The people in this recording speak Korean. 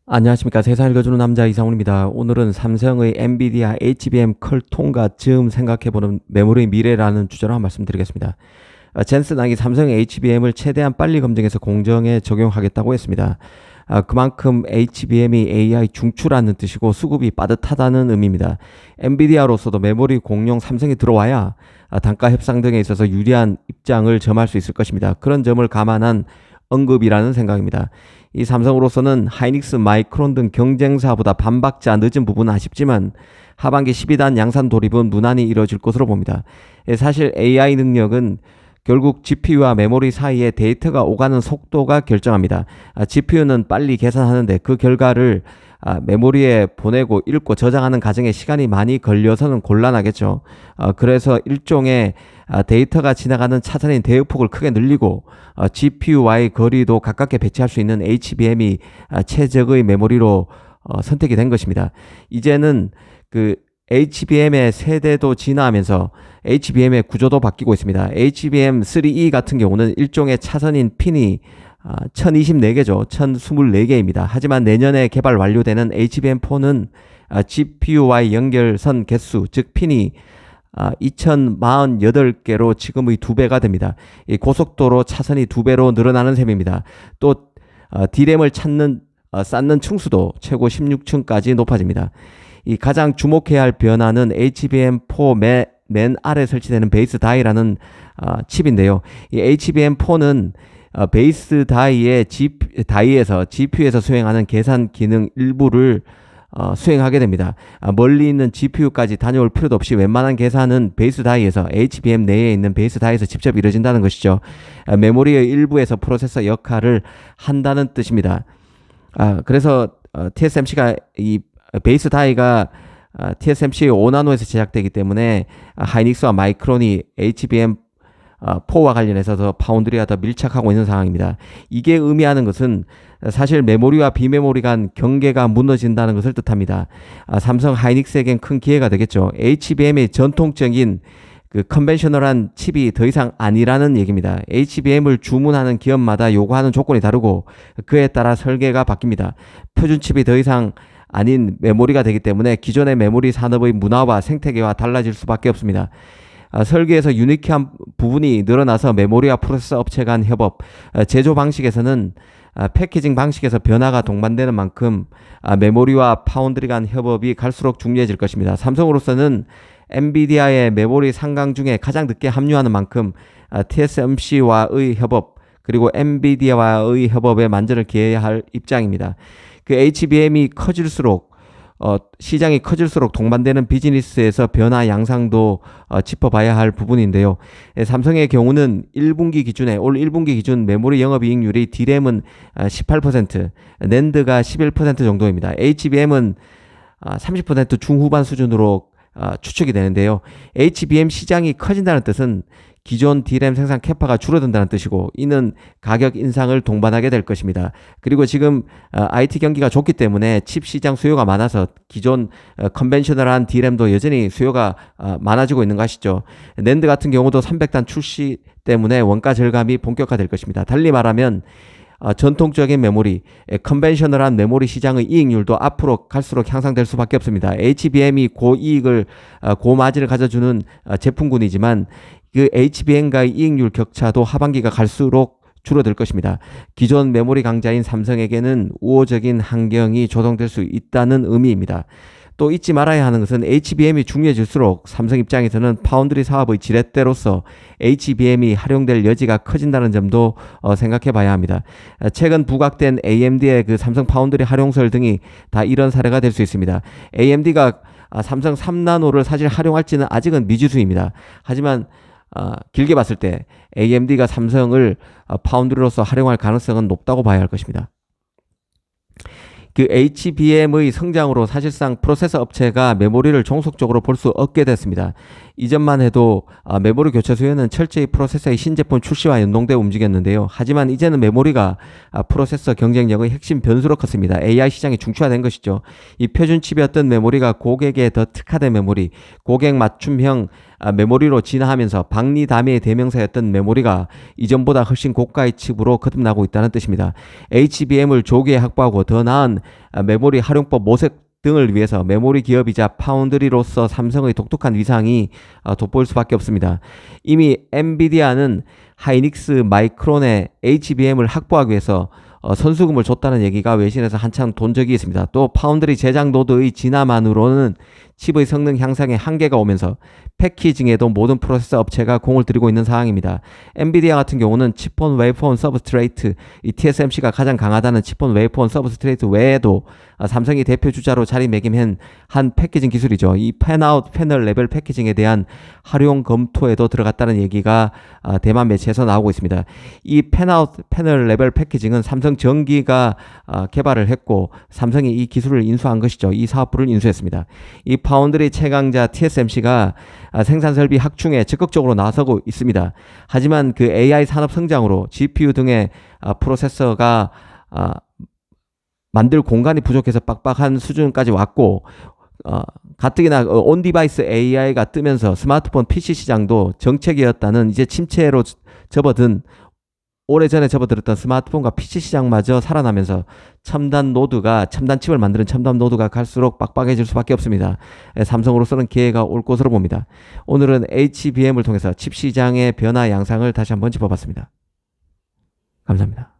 안녕하십니까. 세상 읽어주는 남자 이상훈입니다. 오늘은 삼성의 엔비디아 HBM 컬 통과 즈음 생각해보는 메모리의 미래라는 주제로 한 말씀드리겠습니다. 젠슨항이 삼성의 HBM을 최대한 빨리 검증해서 공정에 적용하겠다고 했습니다. 그만큼 HBM이 AI 중추라는 뜻이고 수급이 빠듯하다는 의미입니다. 엔비디아로서도 메모리 공룡 삼성이 들어와야 단가 협상 등에 있어서 유리한 입장을 점할 수 있을 것입니다. 그런 점을 감안한 언급이라는 생각입니다. 이 삼성으로서는 하이닉스, 마이크론 등 경쟁사보다 반박자 늦은 부분은 아쉽지만 하반기 12단 양산 돌입은 무난히 이뤄질 것으로 봅니다. 사실 AI 능력은 결국 GPU와 메모리 사이에 데이터가 오가는 속도가 결정합니다. GPU는 빨리 계산하는데 그 결과를 메모리에 보내고 읽고 저장하는 과정에 시간이 많이 걸려서는 곤란하겠죠. 그래서 일종의 데이터가 지나가는 차선인 대역폭을 크게 늘리고 GPU와의 거리도 가깝게 배치할 수 있는 HBM이 최적의 메모리로 선택이 된 것입니다. 이제는 그 HBM의 세대도 진화하면서 HBM의 구조도 바뀌고 있습니다. HBM3E 같은 경우는 일종의 차선인 핀이 1024개죠. 1024개입니다. 하지만 내년에 개발 완료되는 HBM4는 GPU와의 연결선 개수, 즉 핀이 2048개로 지금의 2배가 됩니다. 이 고속도로 차선이 2배로 늘어나는 셈입니다. 또 D램을 쌓는 층수도 최고 16층까지 높아집니다. 이 가장 주목해야 할 변화는 HBM4 맨 아래 설치되는 베이스 다이라는 칩인데요. 이 HBM4는 베이스 다이에서 GPU에서 수행하는 계산 기능 일부를 수행하게 됩니다. 멀리 있는 GPU까지 다녀올 필요도 없이 웬만한 계산은 베이스 다이에서 HBM 내에 있는 베이스 다이에서 직접 이루어진다는 것이죠. 메모리의 일부에서 프로세서 역할을 한다는 뜻입니다. 그래서 TSMC가 이 베이스 다이가 TSMC 5나노에서 제작되기 때문에 하이닉스와 마이크론이 HBM4와 관련해서 더 파운드리와 더 밀착하고 있는 상황입니다. 이게 의미하는 것은 사실 메모리와 비메모리 간 경계가 무너진다는 것을 뜻합니다. 삼성 하이닉스에겐 큰 기회가 되겠죠. HBM의 전통적인 그 컨벤셔널한 칩이 더 이상 아니라는 얘기입니다. HBM을 주문하는 기업마다 요구하는 조건이 다르고 그에 따라 설계가 바뀝니다. 표준 칩이 더 이상 아닌 메모리가 되기 때문에 기존의 메모리 산업의 문화와 생태계와 달라질 수밖에 없습니다. 설계에서 유니크한 부분이 늘어나서 메모리와 프로세서 업체 간 협업, 제조 방식에서는 패키징 방식에서 변화가 동반되는 만큼 메모리와 파운드리 간 협업이 갈수록 중요해질 것입니다. 삼성으로서는 엔비디아의 메모리 상강 중에 가장 늦게 합류하는 만큼 TSMC와의 협업 그리고 엔비디아와의 협업에 만전을 기해야 할 입장입니다. 그 HBM이 커질수록 시장이 커질수록 동반되는 비즈니스에서 변화 양상도 짚어봐야 할 부분인데요. 삼성의 경우는 올 1분기 기준 메모리 영업이익률이 D램은 18%, 낸드가 11% 정도입니다. HBM은 30% 중후반 수준으로 추측이 되는데요. HBM 시장이 커진다는 뜻은 기존 D램 생산 캐파가 줄어든다는 뜻이고 이는 가격 인상을 동반하게 될 것입니다. 그리고 지금 IT 경기가 좋기 때문에 칩 시장 수요가 많아서 기존 컨벤셔널한 D램도 여전히 수요가 많아지고 있는 거 아시죠? 낸드 같은 경우도 300단 출시 때문에 원가 절감이 본격화될 것입니다. 달리 말하면 전통적인 메모리, 컨벤셔널한 메모리 시장의 이익률도 앞으로 갈수록 향상될 수밖에 없습니다. HBM이 고마진을 가져주는 제품군이지만 그 HBM과의 이익률 격차도 하반기가 갈수록 줄어들 것입니다. 기존 메모리 강자인 삼성에게는 우호적인 환경이 조성될 수 있다는 의미입니다. 또 잊지 말아야 하는 것은 HBM이 중요해질수록 삼성 입장에서는 파운드리 사업의 지렛대로서 HBM이 활용될 여지가 커진다는 점도 생각해 봐야 합니다. 최근 부각된 AMD의 그 삼성 파운드리 활용설 등이 다 이런 사례가 될 수 있습니다. AMD가 삼성 3나노를 사실 활용할지는 아직은 미지수입니다. 하지만 길게 봤을 때 AMD가 삼성을 파운드리로서 활용할 가능성은 높다고 봐야 할 것입니다. 그 HBM의 성장으로 사실상 프로세서 업체가 메모리를 종속적으로 볼 수 없게 됐습니다. 이전만 해도 메모리 교체 수요는 철저히 프로세서의 신제품 출시와 연동되어 움직였는데요. 하지만 이제는 메모리가 프로세서 경쟁력의 핵심 변수로 컸습니다. AI 시장이 중추화된 것이죠. 이 표준 칩이었던 메모리가 고객에 더 특화된 메모리, 고객 맞춤형 메모리로 진화하면서 박리담의 대명사였던 메모리가 이전보다 훨씬 고가의 칩으로 거듭나고 있다는 뜻입니다. HBM을 조기에 확보하고 더 나은 메모리 활용법 모색 등을 위해서 메모리 기업이자 파운드리로서 삼성의 독특한 위상이 돋보일 수밖에 없습니다. 이미 엔비디아는 하이닉스 마이크론의 HBM을 확보하기 위해서 선수금을 줬다는 얘기가 외신에서 한참 돈 적이 있습니다. 또 파운드리 제작 노드의 진화만으로는 칩의 성능 향상에 한계가 오면서 패키징에도 모든 프로세서 업체가 공을 들이고 있는 상황입니다. 엔비디아 같은 경우는 칩온 웨이폰 서브스트레이트, 이 TSMC가 가장 강하다는 칩온 웨이폰 서브스트레이트 외에도 삼성이 대표 주자로 자리매김한 한 패키징 기술이죠. 이 팬아웃 패널 레벨 패키징에 대한 활용 검토에도 들어갔다는 얘기가 대만 매체에서 나오고 있습니다. 이 팬아웃 패널 레벨 패키징은 삼성전기가 개발을 했고 삼성이 이 기술을 인수한 것이죠. 이 사업부를 인수했습니다. 이 파운드리 최강자 TSMC가 생산 설비 확충에 적극적으로 나서고 있습니다. 하지만 그 AI 산업 성장으로 GPU 등의 프로세서가 만들 공간이 부족해서 빡빡한 수준까지 왔고 가뜩이나 온디바이스 AI가 뜨면서 스마트폰 PC 시장도 정체기였다는 이제 침체로 접어든 오래전에 접어들었던 스마트폰과 PC 시장마저 살아나면서 첨단 칩을 만드는 첨단 노드가 갈수록 빡빡해질 수밖에 없습니다. 삼성으로서는 기회가 올 것으로 봅니다. 오늘은 HBM을 통해서 칩 시장의 변화 양상을 다시 한번 짚어봤습니다. 감사합니다.